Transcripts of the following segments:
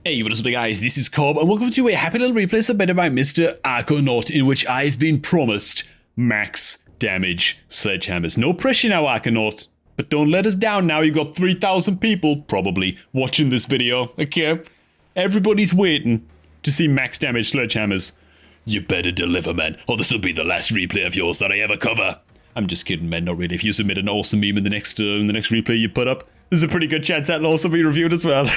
Hey, what is up guys, this is Cobb, and welcome to a happy little replay submitted by Mr. Arconaut, in which I've been promised max damage sledgehammers. No pressure now, Arconaut, but don't let us down now. You've got 3,000 people, probably, watching this video, okay? Everybody's waiting to see max damage sledgehammers. You better deliver, man, or this will be the last replay of yours that I ever cover. I'm just kidding, man, not really. If you submit an awesome meme in the next replay you put up, there's a pretty good chance that'll also be reviewed as well.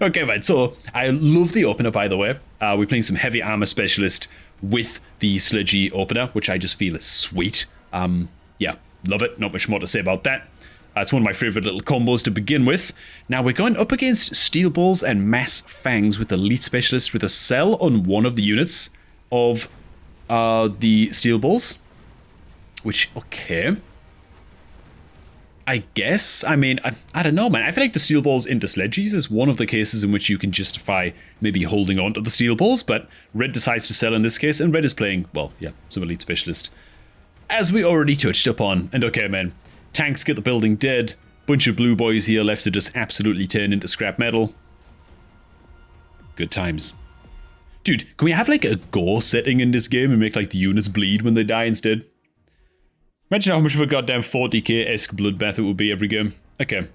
Okay, man, so I love the opener, by the way. We're playing some heavy armor specialist with the sledgy opener, which I just feel is sweet. Yeah, love it. Not much more to say about that. It's one of my favorite little combos to begin with. Now we're going up against steel balls and mass fangs with elite specialist with a cell on one of the units of the steel balls. Which, okay. I guess. I mean, I don't know, man. I feel like the steel balls into sledgies is one of the cases in which you can justify maybe holding on to the steel balls, but Red decides to sell in this case, and Red is playing, well, yeah, some elite specialist. As we already touched upon, and okay, man, tanks get the building dead, bunch of blue boys here left to just absolutely turn into scrap metal. Good times. Dude, can we have like a gore setting in this game and make like the units bleed when they die instead? Imagine how much of a goddamn 40k-esque bloodbath it would be every game. Okay.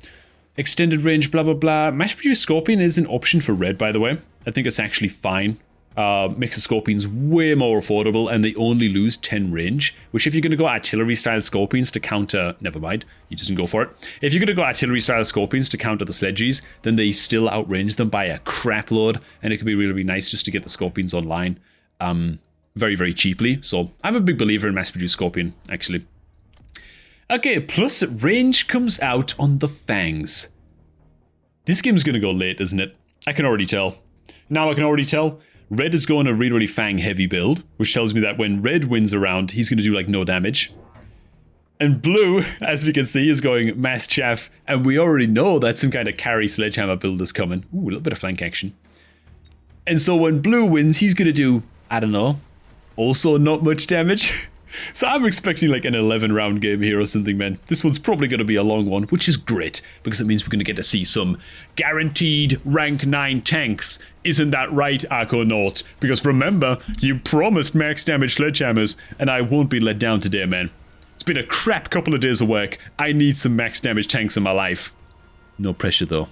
Extended range, blah, blah, blah. Mass-produced Scorpion is an option for Red, by the way. I think it's actually fine. Makes the Scorpions way more affordable, and they only lose 10 range. Which, if you're going to go artillery-style Scorpions to counter... Never mind, he doesn't go for it. If you're going to go artillery-style Scorpions to counter the Sledgies, then they still outrange them by a crap load, and it can be really, really nice just to get the Scorpions online very, very cheaply. So, I'm a big believer in mass-produced Scorpion, actually. Okay, plus range comes out on the fangs. This game's gonna go late, isn't it? I can already tell. Now I can already tell. Red is going a really, really fang heavy build, which tells me that when Red wins a round, he's gonna do like no damage. And Blue, as we can see, is going mass chaff, and we already know that some kind of carry sledgehammer build is coming. Ooh, a little bit of flank action. And so when Blue wins, he's gonna do, I don't know, also not much damage. So I'm expecting like an 11-round game here or something, man. This one's probably going to be a long one, which is great, because it means we're going to get to see some guaranteed rank 9 tanks. Isn't that right, Arconaut? Because remember, you promised max damage sledgehammers, and I won't be let down today, man. It's been a crap couple of days of work. I need some max damage tanks in my life. No pressure, though.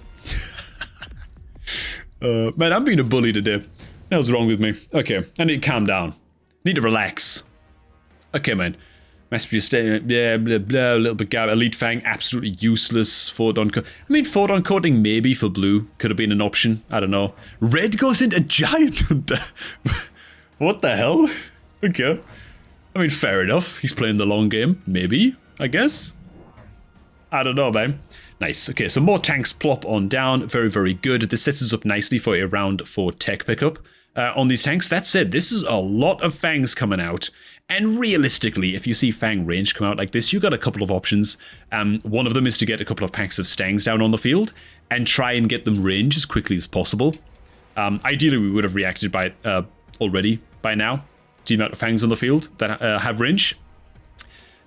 Man, I'm being a bully today. What's wrong with me? Okay, I need to calm down. Need to relax. Okay, man. Mass-produced, yeah, blah, blah, a little bit gap. Elite Fang, absolutely useless. Photon coating. I mean, photon coating maybe for Blue could have been an option. I don't know. Red goes into Giant Hunter. What the hell? Okay. I mean, fair enough. He's playing the long game. Maybe, I guess. I don't know, man. Nice. Okay, so more tanks plop on down. Very, very good. This sets us up nicely for a round 4 tech pickup. On these tanks. That said, this is a lot of fangs coming out, and realistically, if you see fang range come out like this, you got a couple of options. One of them is to get a couple of packs of stangs down on the field and try and get them range as quickly as possible. Ideally, we would have reacted by already by now to the amount of fangs on the field that have range.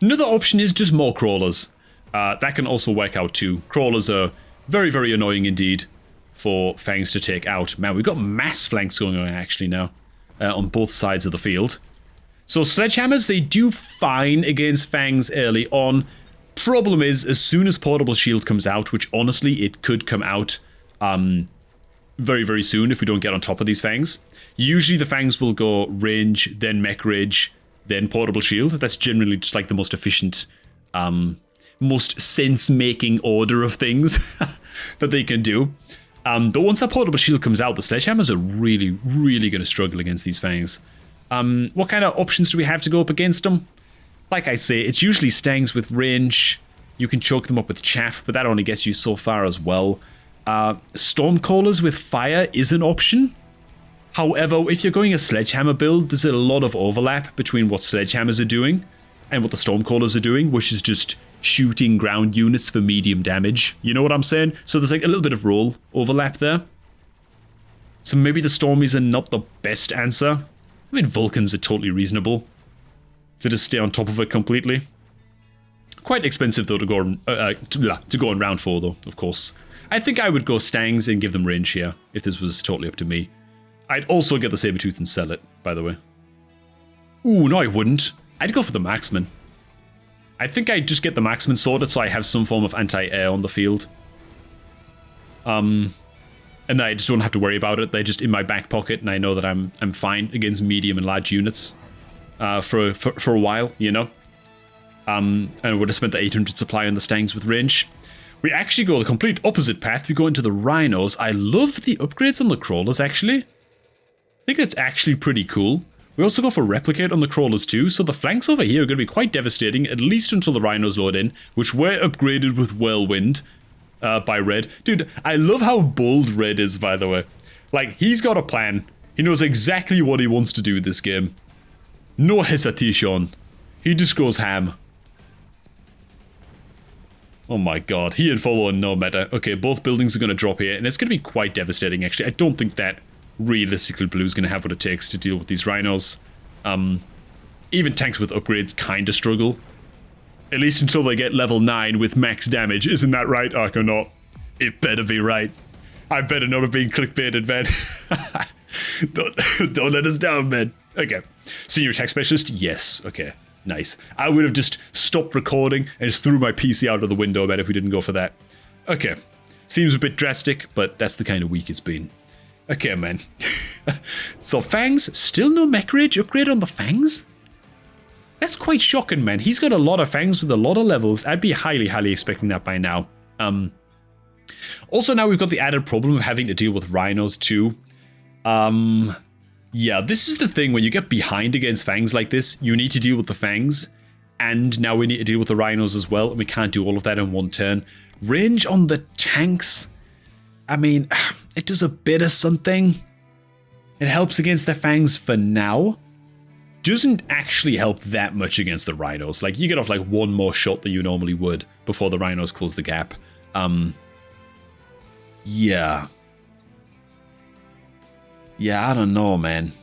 Another option is just more crawlers. That can also work out too. Crawlers are very, very annoying indeed for fangs to take out. Man, we've got mass flanks going on actually now on both sides of the field. So sledgehammers, they do fine against fangs early on. Problem is, as soon as portable shield comes out, which honestly it could come out very, very soon if we don't get on top of these fangs. Usually the fangs will go range, then mech rage, then portable shield. That's generally just like the most efficient, most sense-making order of things that they can do. But once that portable shield comes out, the sledgehammers are really, really going to struggle against these fangs. What kind of options do we have to go up against them? Like I say, it's usually stangs with range. You can choke them up with chaff, but that only gets you so far as well. Stormcallers with fire is an option. However, if you're going a sledgehammer build, there's a lot of overlap between what sledgehammers are doing and what the stormcallers are doing, which is just shooting ground units for medium damage. You know what I'm saying? So there's like a little bit of role overlap there. So maybe the Stormies are not the best answer. I mean, Vulcans are totally reasonable to just stay on top of it completely. Quite expensive though to go on round 4 though, of course. I think I would go Stangs and give them range here, if this was totally up to me. I'd also get the Sabertooth and sell it, by the way. Ooh, no I wouldn't. I'd go for the Marksman. I think I'd just get the Marksman sorted so I have some form of anti-air on the field. And then I just don't have to worry about it. They're just in my back pocket, and I know that I'm fine against medium and large units for a while, you know? And I would have spent the 800 supply on the Stangs with range. We actually go the complete opposite path. We go into the Rhinos. I love the upgrades on the Crawlers, actually. I think that's actually pretty cool. We also go for Replicate on the Crawlers too, so the flanks over here are going to be quite devastating, at least until the Rhinos load in, which were upgraded with Whirlwind by Red. Dude, I love how bold Red is, by the way. Like, he's got a plan. He knows exactly what he wants to do with this game. No hesitation. He just goes ham. Oh my god, he had followed no meta. Okay, both buildings are going to drop here, and it's going to be quite devastating, actually. I don't think that realistically Blue's going to have what it takes to deal with these Rhinos. Even tanks with upgrades kind of struggle. At least until they get level 9 with max damage. Isn't that right, Arconaut? It better be right. I better not have been clickbaited, man. Don't let us down, man. Okay. Senior attack specialist? Yes. Okay. Nice. I would have just stopped recording and just threw my PC out of the window, man, if we didn't go for that. Okay. Seems a bit drastic, but that's the kind of week it's been. Okay, man. So Fangs, still no mech rage upgrade on the Fangs? That's quite shocking, man. He's got a lot of Fangs with a lot of levels. I'd be highly, highly expecting that by now. Also, now we've got the added problem of having to deal with Rhinos too. Yeah, this is the thing. When you get behind against Fangs like this, you need to deal with the Fangs. And now we need to deal with the Rhinos as well. And we can't do all of that in one turn. Range on the tanks. I mean, it does a bit of something. It helps against the Fangs for now. Doesn't actually help that much against the Rhinos. Like, you get off like one more shot than you normally would before the Rhinos close the gap. Yeah. Yeah, I don't know, man.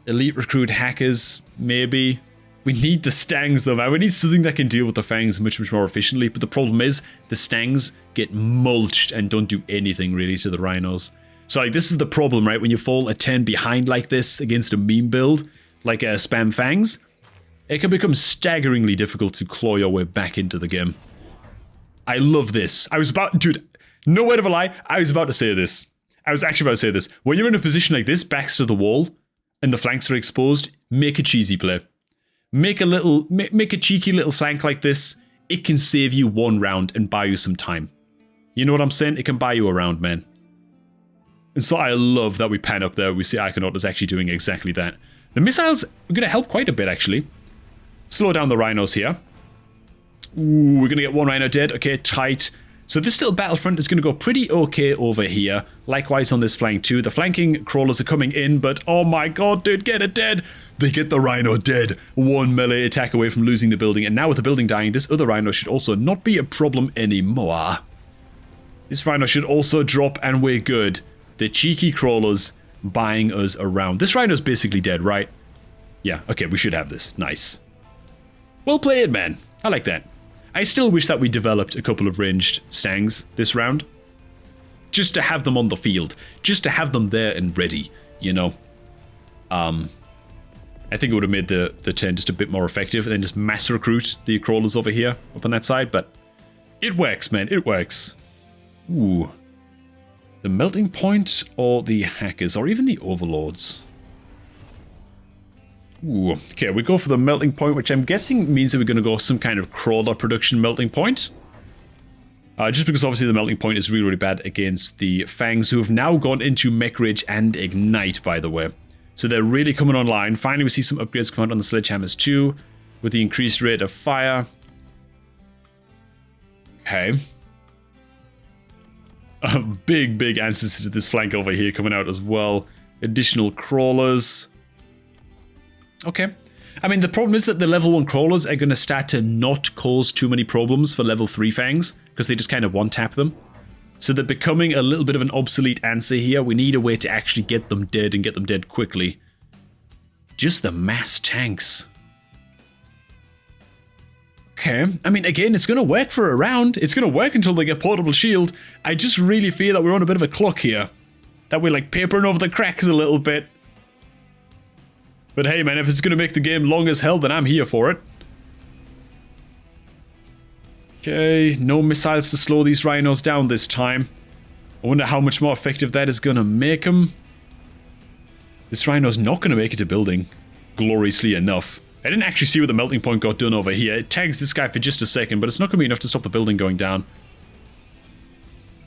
Elite recruit hackers, maybe. We need the Stangs though, man. We need something that can deal with the Fangs much, much more efficiently. But the problem is, the Stangs get mulched and don't do anything really to the Rhinos. So like, this is the problem, right? When you fall a turn behind like this against a meme build, like a Spam Fangs, it can become staggeringly difficult to claw your way back into the game. I love this. I was about, dude, no word of a lie, I was about to say this. I was actually about to say this. When you're in a position like this, backs to the wall, and the flanks are exposed, make a cheesy play. Make a cheeky little flank like this. It can save you one round and buy you some time. You know what I'm saying? It can buy you a round, man. And so I love that we pan up there. We see Iconaut is actually doing exactly that. The missiles are going to help quite a bit, actually. Slow down the Rhinos here. Ooh, we're going to get one Rhino dead. Okay, tight. So this little battlefront is going to go pretty okay over here. Likewise on this flank too. The flanking crawlers are coming in, but oh my god, dude, get it dead. They get the Rhino dead. One melee attack away from losing the building. And now with the building dying, this other Rhino should also not be a problem anymore. This Rhino should also drop and we're good. The cheeky crawlers buying us around. This Rhino's basically dead, right? Yeah, okay, we should have this. Nice. Well played, man. I like that. I still wish that we developed a couple of ranged Stangs this round. Just to have them on the field. Just to have them there and ready, you know. I think it would have made the turn just a bit more effective and then just mass recruit the crawlers over here, up on that side, but it works, man, it works. Ooh. The melting point or the hackers or even the overlords? Ooh, okay, we go for the melting point, which I'm guessing means that we're going to go some kind of crawler production melting point. Just because obviously the melting point is really, really bad against the Fangs, who have now gone into Mech Rage and Ignite, by the way. So they're really coming online. Finally, we see some upgrades come out on the Sledgehammers too, with the increased rate of fire. Okay. Big answers to this flank over here coming out as well. Additional crawlers. Okay. I mean, the problem is that the level 1 crawlers are going to start to not cause too many problems for level 3 Fangs, because they just kind of one-tap them. So they're becoming a little bit of an obsolete answer here. We need a way to actually get them dead and get them dead quickly. Just the mass tanks. Okay, I mean, again, it's going to work for a round. It's going to work until they get portable shield. I just really feel that we're on a bit of a clock here. That we're like papering over the cracks a little bit. But hey, man, if it's going to make the game long as hell, then I'm here for it. Okay, no missiles to slow these rhinos down this time. I wonder how much more effective that is going to make them. This rhino's not going to make it to building, gloriously enough. I didn't actually see where the melting point got done over here. It tags this guy for just a second, but it's not going to be enough to stop the building going down.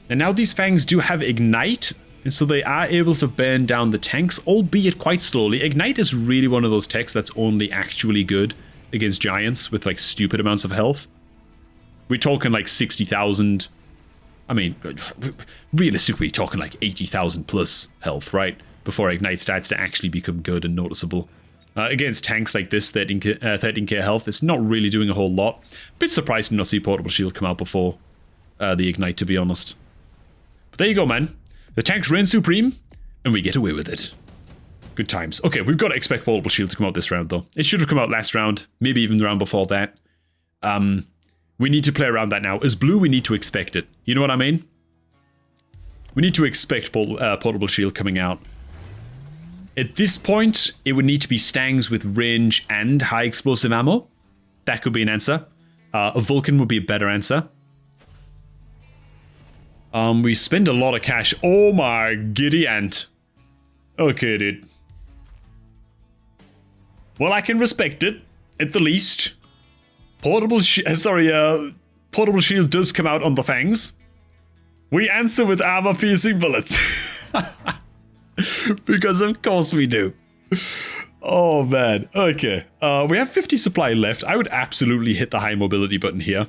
And now these fangs do have ignite, and so they are able to burn down the tanks, albeit quite slowly. Ignite is really one of those techs that's only actually good against giants with like stupid amounts of health. We're talking like 60,000. I mean, realistically, we're talking like 80,000 plus health, right? Before Ignite starts to actually become good and noticeable. Against tanks like this, 13k health, it's not really doing a whole lot. Bit surprised to not see Portable Shield come out before the Ignite, to be honest. But there you go, man. The tanks reign supreme, and we get away with it. Good times. Okay, we've got to expect Portable Shield to come out this round, though. It should have come out last round, maybe even the round before that. We need to play around that now. As blue, we need to expect it. You know what I mean? We need to expect Portable Shield coming out. At this point, it would need to be Stangs with range and high explosive ammo. That could be an answer. A Vulcan would be a better answer. We spend a lot of cash. Oh my giddy ant. Okay, dude. Well, I can respect it, at the least. Portable Shield does come out on the fangs. We answer with armor-piercing bullets. Because of course we do. Oh man, okay. We have 50 supply left. I would absolutely hit the high mobility button here.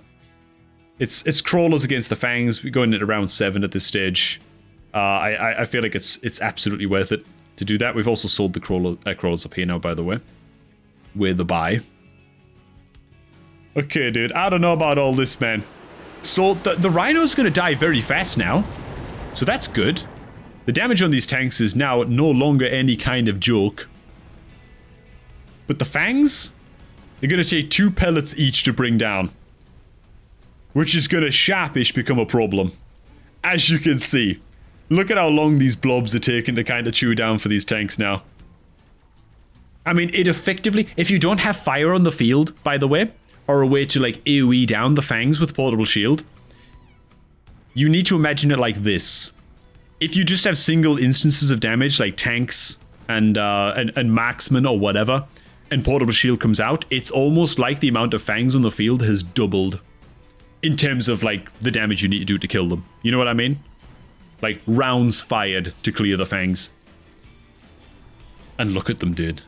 It's crawlers against the fangs. We're going at around 7 at this stage. I feel like it's absolutely worth it to do that. We've also sold the crawlers up here now, by the way. With the buy. Okay, dude, I don't know about all this, man. So the rhino's gonna die very fast now. So that's good. The damage on these tanks is now no longer any kind of joke. But the fangs? They're going to take 2 pellets each to bring down. Which is going to sharpish become a problem. As you can see. Look at how long these blobs are taking to kind of chew down for these tanks now. I mean, it effectively... If you don't have fire on the field, by the way, or a way to like AoE down the fangs with Portable Shield, you need to imagine it like this. If you just have single instances of damage, like tanks and marksmen or whatever, and Portable Shield comes out, it's almost like the amount of fangs on the field has doubled in terms of like the damage you need to do to kill them. You know what I mean? Like rounds fired to clear the fangs. And look at them, dude.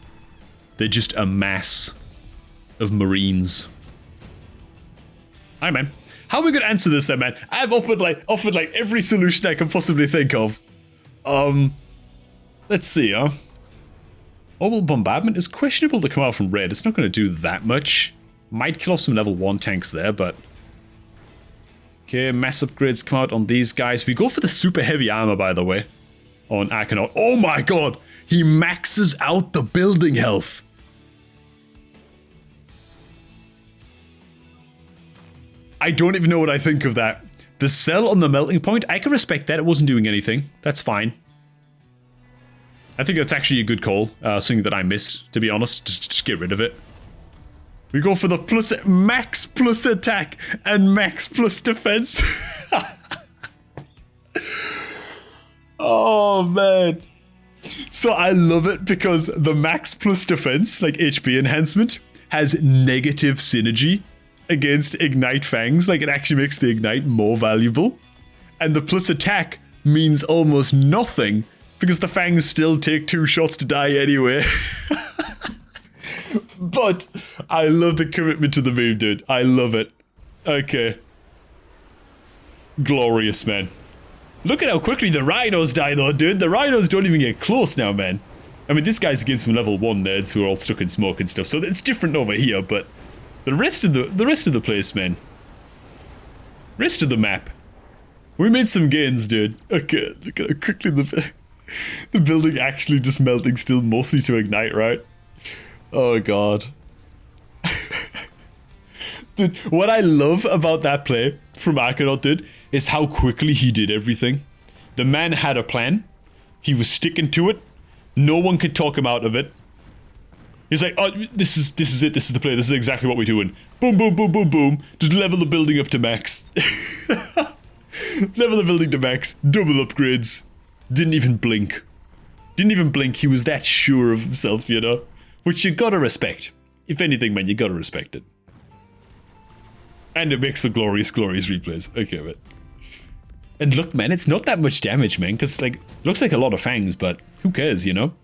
They're just a mass of marines. Alright, man. How are we gonna answer this then, man? I've offered like every solution I can possibly think of. Let's see, Orbital Bombardment is questionable to come out from red. It's not gonna do that much. Might kill off some level 1 tanks there, but... Okay, mass upgrades come out on these guys. We go for the super heavy armor, by the way, on Arcanaut. Oh my god! He maxes out the building health! I don't even know what I think of that. The cell on the melting point, I can respect that. It wasn't doing anything. That's fine. I think that's actually a good call. Something that I missed, to be honest. Just get rid of it. We go for the max plus attack and max plus defense. Oh, man. So I love it because the max plus defense, like HP enhancement, has negative synergy against Ignite Fangs. Like, it actually makes the Ignite more valuable. And the plus attack means almost nothing because the Fangs still take 2 shots to die anyway. But I love the commitment to the move, dude. I love it. Okay. Glorious, man. Look at how quickly the rhinos die, though, dude. The rhinos don't even get close now, man. I mean, this guy's against some level 1 nerds who are all stuck in smoke and stuff, so it's different over here, but... The rest of the place, man. Rest of the map. We made some gains, dude. Okay, look at how quickly the building actually just melting still, mostly to Ignite, right? Oh god. Dude, what I love about that play from Arcanaut, dude, is how quickly he did everything. The man had a plan. He was sticking to it. No one could talk him out of it. He's like, oh, this is it. This is the play. This is exactly what we're doing. Boom, boom, boom, boom, boom. Just level the building up to max. Level the building to max. Double upgrades. Didn't even blink. Didn't even blink. He was that sure of himself, you know? Which you gotta respect. If anything, man, you gotta respect it. And it makes for glorious, glorious replays. Okay, man. And look, man, it's not that much damage, man. Because, like, looks like a lot of fangs, but who cares, you know?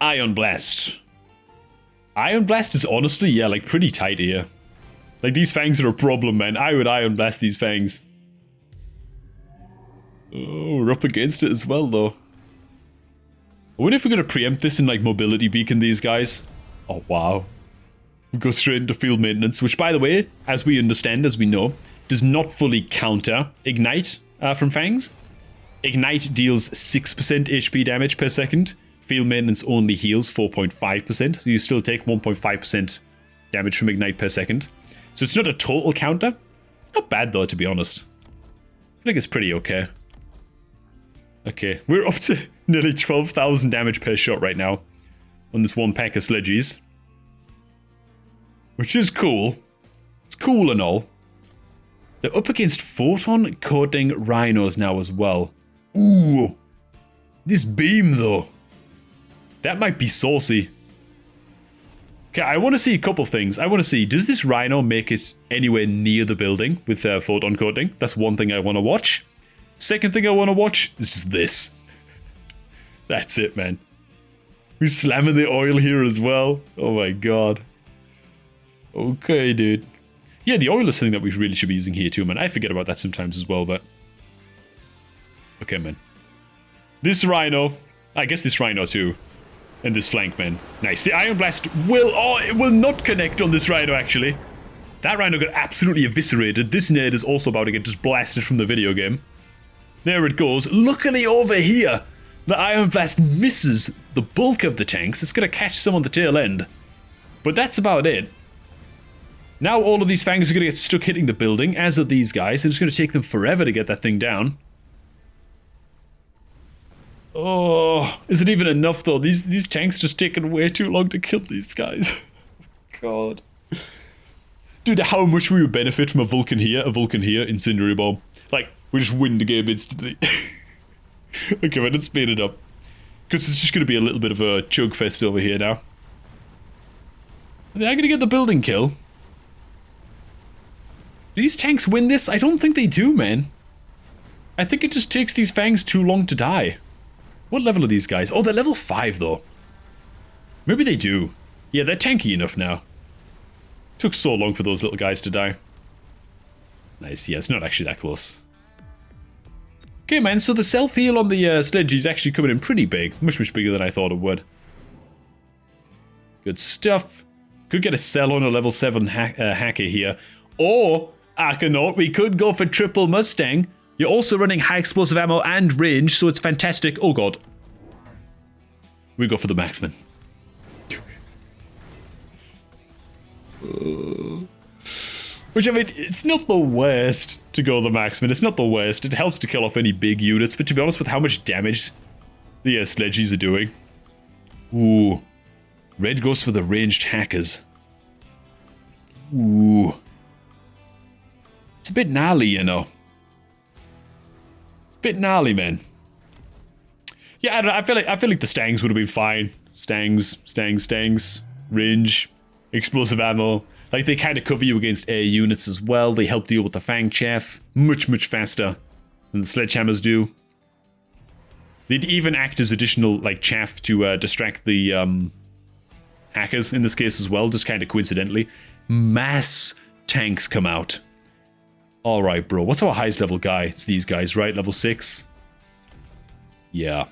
Ion Blast. Ion Blast is honestly, yeah, like, pretty tight here. Like, these fangs are a problem, man. I would Ion Blast these fangs. Oh, we're up against it as well, though. I wonder if we're going to preempt this and, like, mobility beacon these guys. Oh, wow. We go straight into field maintenance, which, by the way, as we understand, as we know, does not fully counter Ignite from fangs. Ignite deals 6% HP damage per second. Field maintenance only heals 4.5%, so you still take 1.5% damage from Ignite per second. So it's not a total counter. It's not bad, though, to be honest. I think it's pretty okay. Okay, we're up to nearly 12,000 damage per shot right now on this one pack of sledges. Which is cool. It's cool and all. They're up against photon coating rhinos now as well. Ooh. This beam, though. That might be saucy. Okay, I want to see a couple things. I want to see, does this rhino make it anywhere near the building with photon coating? That's one thing I want to watch. Second thing I want to watch is just this. That's it, man. We're slamming the oil here as well. Oh my god. Okay, dude. Yeah, the oil is something that we really should be using here too, man. I forget about that sometimes as well, but... Okay, man. This rhino... I guess this rhino too. And this flank, man. Nice. The Ion Blast will... Oh, it will not connect on this rhino, actually. That rhino got absolutely eviscerated. This nade is also about to get just blasted from the video game. There it goes. Luckily over here, the Ion Blast misses the bulk of the tanks. It's going to catch some on the tail end. But that's about it. Now all of these fangs are going to get stuck hitting the building, as are these guys, and it's going to take them forever to get that thing down. Oh, is it even enough though? These tanks just taking way too long to kill these guys. God. Dude, how much we would benefit from a Vulcan here, Incendiary Bomb. Like, we just win the game instantly. Okay, man, let's speed it up. Because it's just going to be a little bit of a chug fest over here now. Are they going to get the building kill? Do these tanks win this? I don't think they do, man. I think it just takes these fangs too long to die. What level are these guys? Oh, they're level 5, though. Maybe they do. Yeah, they're tanky enough now. Took so long for those little guys to die. Nice, yeah, it's not actually that close. Okay, man, so the self-heal on the sledge is actually coming in pretty big. Much, much bigger than I thought it would. Good stuff. Could get a cell on a level 7 hacker here. Or, Arcanaut, we could go for triple Mustang. You're also running high explosive ammo and range, so it's fantastic. Oh god. We go for the Maxman. Which, I mean, it's not the worst to go the Maxman. It's not the worst. It helps to kill off any big units, but to be honest with how much damage the sledgies are doing. Ooh. Red goes for the ranged hackers. Ooh. It's a bit gnarly, you know. It's a bit gnarly, man. Yeah, I don't know. I feel like the Stangs would have been fine. Stangs. Range. Explosive ammo. Like, they kind of cover you against air units as well. They help deal with the Fang chaff much, much faster than the Sledgehammers do. They'd even act as additional, like, chaff to distract the hackers in this case as well, just kind of coincidentally. Mass tanks come out. Alright, bro. What's our highest level guy? It's these guys, right? Level 6. Yeah.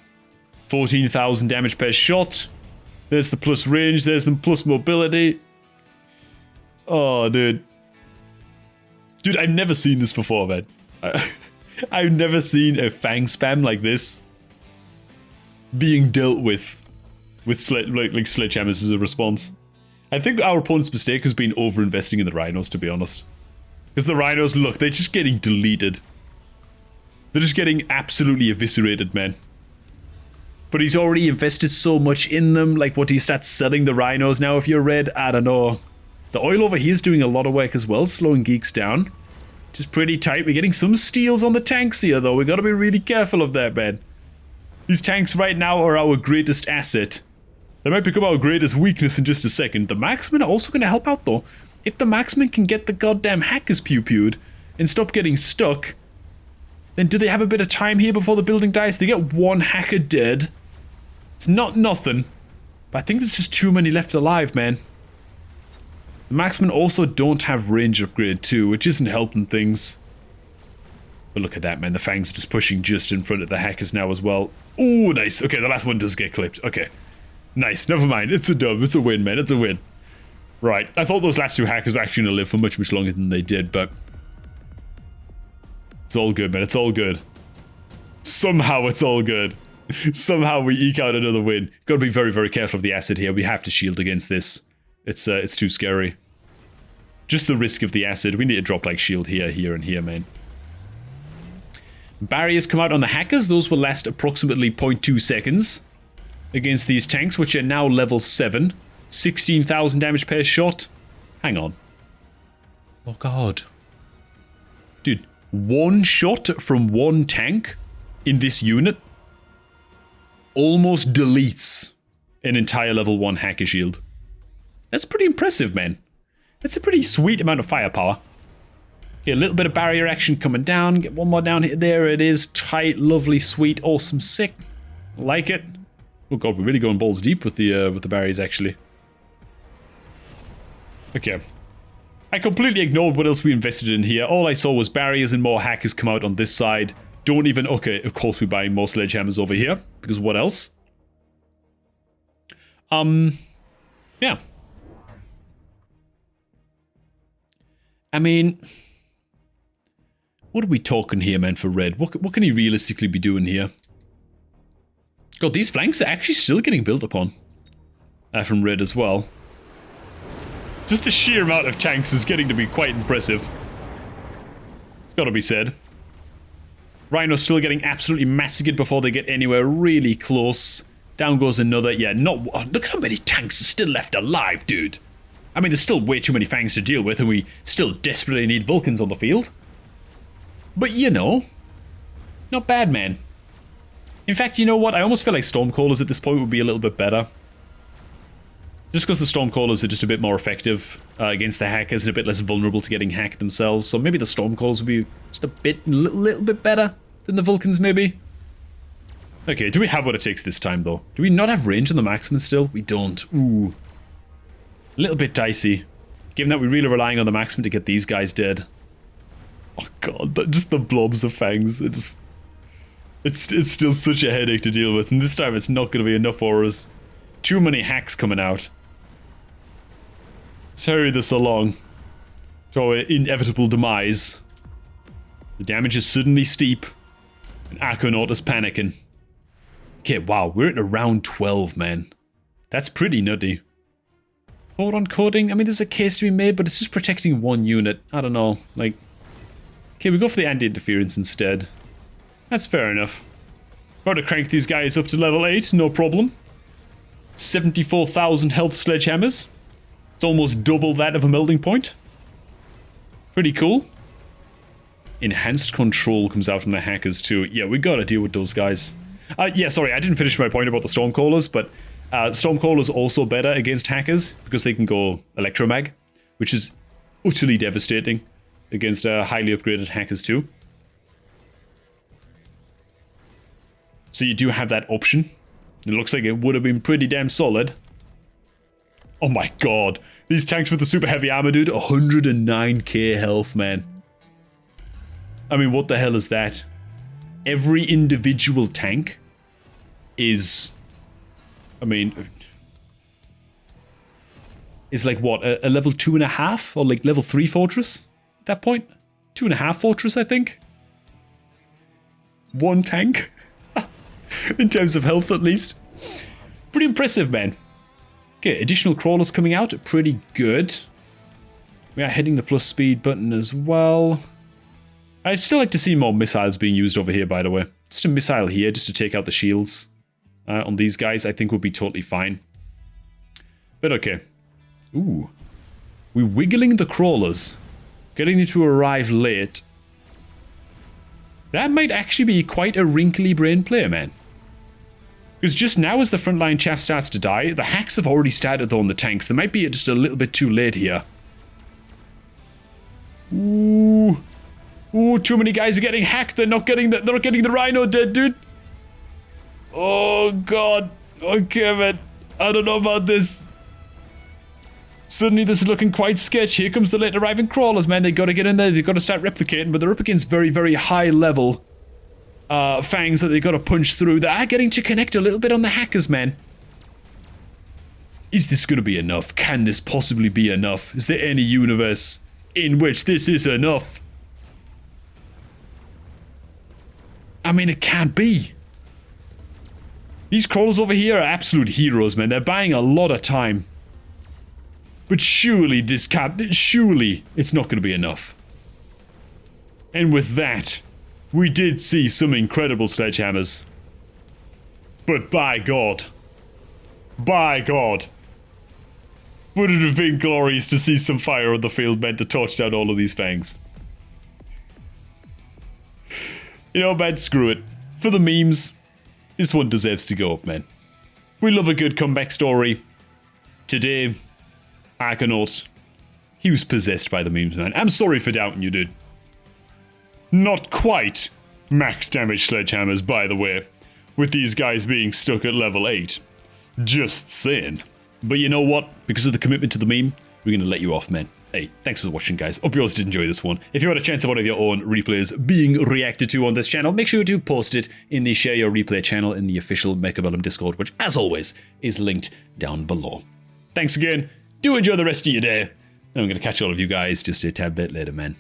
14,000 damage per shot. There's the plus range. There's the plus mobility. Oh, dude. Dude, I've never seen this before, man. I've never seen a Fang spam like this being dealt with sledgehammers as a response. I think our opponent's mistake has been over-investing in the rhinos, to be honest. Because the rhinos, look, they're just getting deleted. They're just getting absolutely eviscerated, man. But he's already invested so much in them. Like, what, do you start selling the rhinos now if you're red? I don't know. The oil over here is doing a lot of work as well, slowing geeks down. Just pretty tight. We're getting some steals on the tanks here, though. We got to be really careful of that, man. These tanks right now are our greatest asset. They might become our greatest weakness in just a second. The marksmen are also going to help out, though. If the marksmen can get the goddamn hackers pew-pewed and stop getting stuck, then do they have a bit of time here before the building dies? They get one hacker dead. It's not nothing, but I think there's just too many left alive, man. The marksmen also don't have range upgrade too, which isn't helping things. But look at that, man. The Fangs are just pushing just in front of the hackers now as well. Oh, nice. Okay, the last one does get clipped. Okay. Nice. Never mind. It's a dub. It's a win, man. It's a win. Right. I thought those last two hackers were actually going to live for much, much longer than they did, but it's all good, man. It's all good. Somehow it's all good. Somehow we eke out another win. Got to be very, very careful of the acid here. We have to shield against this. It's too scary. Just the risk of the acid. We need to drop like shield here, here, and here, man. Barriers come out on the hackers. Those will last approximately 0.2 seconds against these tanks, which are now level 7. 16,000 damage per shot. Hang on. Oh, God. Dude, one shot from one tank in this unit almost deletes an entire level 1 hacker shield. That's pretty impressive, man. That's a pretty sweet amount of firepower. Okay, a little bit of barrier action coming down. Get one more down here. There it is. Tight, lovely, sweet, awesome, sick. Like it. Oh god, we're really going balls deep with the barriers, actually. Okay. I completely ignored what else we invested in here. All I saw was barriers and more hackers come out on this side. Don't even... Okay, of course we're buying more sledgehammers over here. Because what else? Yeah. I mean, what are we talking here, man, for red? What can he realistically be doing here? God, these flanks are actually still getting built upon. From red as well. Just the sheer amount of tanks is getting to be quite impressive. It's gotta be said. Rhino's still getting absolutely massacred before they get anywhere really close. Down goes another. Yeah, look how many tanks are still left alive, dude. I mean, there's still way too many Fangs to deal with, and we still desperately need Vulcans on the field. But, you know, not bad, man. In fact, you know what? I almost feel like Stormcallers at this point would be a little bit better. Just because the Stormcallers are just a bit more effective against the hackers and a bit less vulnerable to getting hacked themselves. So maybe the Stormcallers would be just a little bit better than the Vulcans, maybe. Okay, do we have what it takes this time, though? Do we not have range on the Marksman still? We don't. Ooh. A little bit dicey, given that we're really relying on the Marksman to get these guys dead. Oh god, just the blobs of Fangs. It's still such a headache to deal with, and this time it's not going to be enough for us. Too many hacks coming out. Let's hurry this along to our inevitable demise. The damage is suddenly steep, and Arconaut is panicking. Okay, wow, we're at around 12, man. That's pretty nutty. Forward on coding, I mean, there's a case to be made, but it's just protecting one unit. I don't know, like... Okay, we go for the anti-interference instead. That's fair enough. Got to crank these guys up to level 8, no problem. 74,000 health sledgehammers. It's almost double that of a melting point. Pretty cool. Enhanced control comes out from the hackers too. Yeah, we gotta deal with those guys. Yeah, sorry, I didn't finish my point about the Stormcallers, but Stormcallers also better against hackers because they can go electromag, which is utterly devastating against highly upgraded hackers too. So you do have that option. It looks like it would have been pretty damn solid. Oh my god. These tanks with the super heavy armor, dude. 109k health, man. I mean, what the hell is that? Every individual tank is... I mean... is like what? A level 2.5? Or like level 3 fortress? At that point? 2.5 fortress, I think? One tank? In terms of health, at least. Pretty impressive, man. Okay, additional crawlers coming out. Pretty good. We are hitting the plus speed button as well. I'd still like to see more missiles being used over here, by the way. Just a missile here, just to take out the shields on these guys, I think would be totally fine. But okay. Ooh. We're wiggling the crawlers. Getting them to arrive late. That might actually be quite a wrinkly brain play, man. Because just now as the frontline chaff starts to die, the hacks have already started though on the tanks. They might be just a little bit too late here. Ooh. Ooh, too many guys are getting hacked. They're not getting the rhino dead, dude. Oh god. Okay, man. I don't know about this. Suddenly this is looking quite sketchy. Here comes the late arriving crawlers, man. They gotta get in there. They gotta start replicating, but they're up against very, very high level fangs that they gotta punch through. They are getting to connect a little bit on the hackers, man. Is this gonna be enough? Can this possibly be enough? Is there any universe in which this is enough? I mean, it can't be. These crawlers over here are absolute heroes, man. They're buying a lot of time. But surely this can't... Surely it's not going to be enough. And with that, we did see some incredible sledgehammers. But by God. By God. Would it have been glorious to see some fire on the field meant to torch down all of these fangs? You know, man, screw it. For the memes, this one deserves to go up, man. We love a good comeback story. Today, Argonaut, he was possessed by the memes, man. I'm sorry for doubting you, dude. Not quite max damage sledgehammers, by the way, with these guys being stuck at level 8. Just saying. But you know what? Because of the commitment to the meme, we're going to let you off, man. Hey, thanks for watching, guys. Hope you all did enjoy this one. If you had a chance of one of your own replays being reacted to on this channel, make sure to post it in the Share Your Replay channel in the official Mechabellum Discord, which, as always, is linked down below. Thanks again. Do enjoy the rest of your day. And I'm going to catch all of you guys just a tad bit later, man.